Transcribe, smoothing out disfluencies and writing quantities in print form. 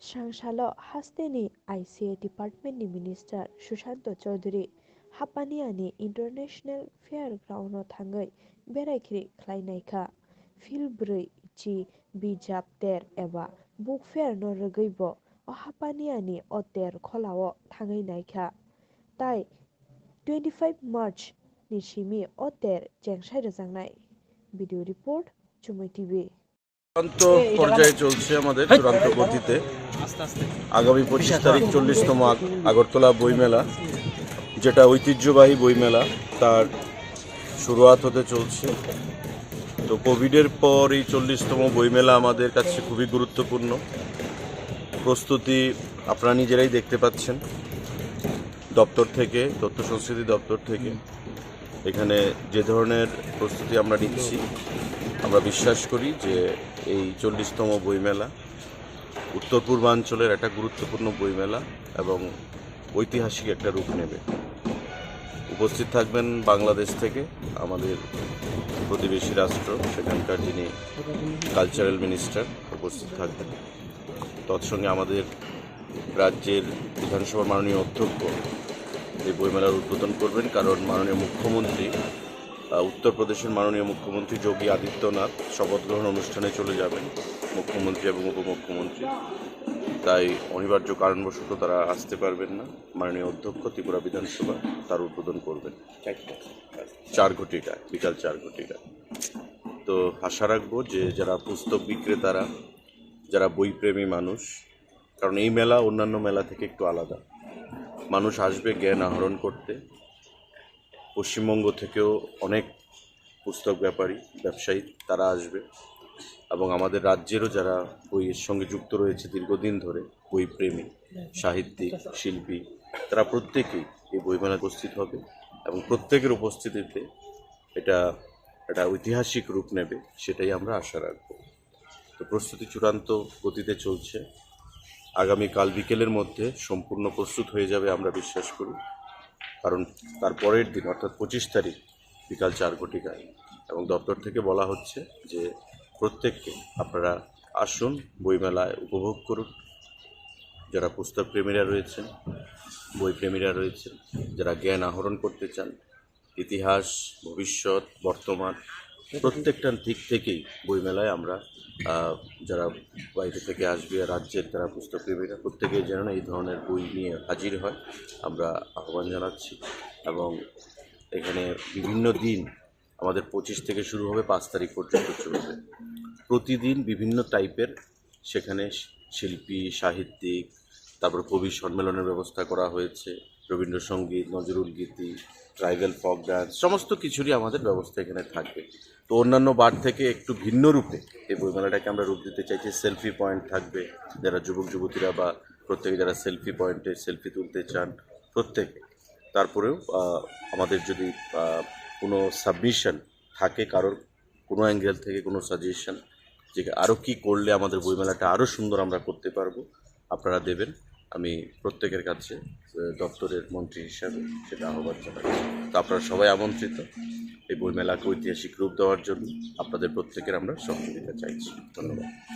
Sangsalo hasteni ICA Department ni Minister Sushanta Choudhury Hapaniani International Fairground no thangai Berai khlai Naikha Brwichi Bijap ter eba book fair no rogaibo o Hapaniani o ter kholao thangai Naikha tai 25 March ni simi o ter chengsai rojangnai video report Chumai TV চূড়ান্ত পর্যায়ে চলছে আমাদের চূড়ান্ত গতিতে আগামী 25 তারিখ 40তম আগরতলা বইমেলা, যেটা ঐতিহ্যবাহী বইমেলা, তার শুরুয়াত হতে চলছে। তো কোভিডের পর এই 40তম বইমেলা আমাদের কাছে খুবই গুরুত্বপূর্ণ। প্রস্তুতি আপনারা নিজেরাই দেখতে পাচ্ছেন। দপ্তর থেকে, তথ্য সংস্কৃতি দপ্তর থেকে এখানে যে ধরনের প্রস্তুতি আমরা নিচ্ছি, আমরা বিশ্বাস করি যে এই 40তম বইমেলা উত্তর পূর্বাঞ্চলের একটা গুরুত্বপূর্ণ বইমেলা এবং ঐতিহাসিক একটা রূপ নেবে। উপস্থিত থাকবেন বাংলাদেশ থেকে আমাদের প্রতিবেশী রাষ্ট্র, সেখানকার যিনি কালচারাল মিনিস্টার উপস্থিত থাকবেন। তৎসঙ্গে আমাদের রাজ্যের বিধানসভার মাননীয় অধ্যক্ষ এই বইমেলার উদ্বোধন করবেন, কারণ মাননীয় মুখ্যমন্ত্রী উত্তরপ্রদেশের মাননীয় মুখ্যমন্ত্রী যোগী আদিত্যনাথ শপথ গ্রহণ অনুষ্ঠানে চলে যাবেন, মুখ্যমন্ত্রী এবং উপমুখ্যমন্ত্রী। তাই অনিবার্য কারণবশত তারা আসতে পারবেন না। মাননীয় অধ্যক্ষ ত্রিপুরা বিধানসভা তার উদ্বোধন করবেন 4 ঘটিকায়, বিকাল 4 ঘটিকায়। তো আশা রাখবো যে যারা পুস্তক বিক্রেতারা, যারা বইপ্রেমী মানুষ, কারণ এই মেলা অন্যান্য মেলা থেকে একটু আলাদা, মানুষ আসবে জ্ঞান আহরণ করতে। পশ্চিমবঙ্গ থেকেও অনেক পুস্তক ব্যাপারী, ব্যবসায়ী তারা আসবে, এবং আমাদের রাজ্যেরও যারা বইয়ের সঙ্গে যুক্ত রয়েছে দীর্ঘদিন ধরে, বইপ্রেমী, সাহিত্যিক, শিল্পী, তারা প্রত্যেকেই এই বইমেলায় উপস্থিত হবে এবং প্রত্যেকের উপস্থিতিতে এটা একটা ঐতিহাসিক রূপ নেবে, সেটাই আমরা আশা রাখব। তো প্রস্তুতি চূড়ান্ত গতিতে চলছে। আগামীকাল বিকেলের মধ্যে সম্পূর্ণ প্রস্তুত হয়ে যাবে আমরা বিশ্বাস করি, কারণ তার পরের দিন অর্থাৎ 25 তারিখ বিকাল 4 ঘটিকায়, এবং দপ্তর থেকে বলা হচ্ছে যে প্রত্যেককে আপনারা আসুন, বইমেলায় উপভোগ করুন। যারা পুস্তক প্রেমীরা রয়েছেন, বইপ্রেমীরা রয়েছেন, যারা জ্ঞান আহরণ করতে চান, ইতিহাস, ভবিষ্যৎ, বর্তমান, প্রত্যেকটা দিক থেকেই বইমেলায় আমরা যারা বাইরে থেকে আসবে, রাজ্যের যারা পুস্তকপ্রেমীরা, প্রত্যেকেই যেন এই ধরনের বই নিয়ে হাজির হয় আমরা আহ্বান জানাচ্ছি। এবং এখানে বিভিন্ন দিন আমাদের 25 থেকে শুরু হবে, 5 তারিখ পর্যন্ত চলবে। প্রতিদিন বিভিন্ন টাইপের সেখানে শিল্পী, সাহিত্যিক, তারপর কবি সম্মেলনের ব্যবস্থা করা হয়েছে, রবীন্দ্রসঙ্গীত, নজরুল গীতি, ট্রাইবাল ফক ডান্স, সমস্ত কিছুরই আমাদের ব্যবস্থা এখানে থাকবে। তো অন্যান্য বার থেকে একটু ভিন্ন রূপে এই বইমেলাটাকে আমরা রূপ দিতে চাইছি। সেলফি পয়েন্ট থাকবে, যারা যুবক যুবতীরা বা প্রত্যেকে যারা সেলফি পয়েন্টে সেলফি তুলতে চান প্রত্যেকে। তারপরেও আমাদের যদি কোনো সাবমিশন থাকে, কারোর কোনো অ্যাঙ্গেল থেকে কোনো সাজেশন, যে আরও কী করলে আমাদের বইমেলাটা আরও সুন্দর আমরা করতে পারবো, আপনারা দেবেন। আমি প্রত্যেকের কাছে দপ্তরের মন্ত্রী হিসাবে সেটা আহ্বান জানাচ্ছি। তো আপনারা সবাই আমন্ত্রিত এই বইমেলাকে ঐতিহাসিক রূপ দেওয়ার জন্য। আপনাদের প্রত্যেকের আমরা সহযোগিতা চাইছি। ধন্যবাদ।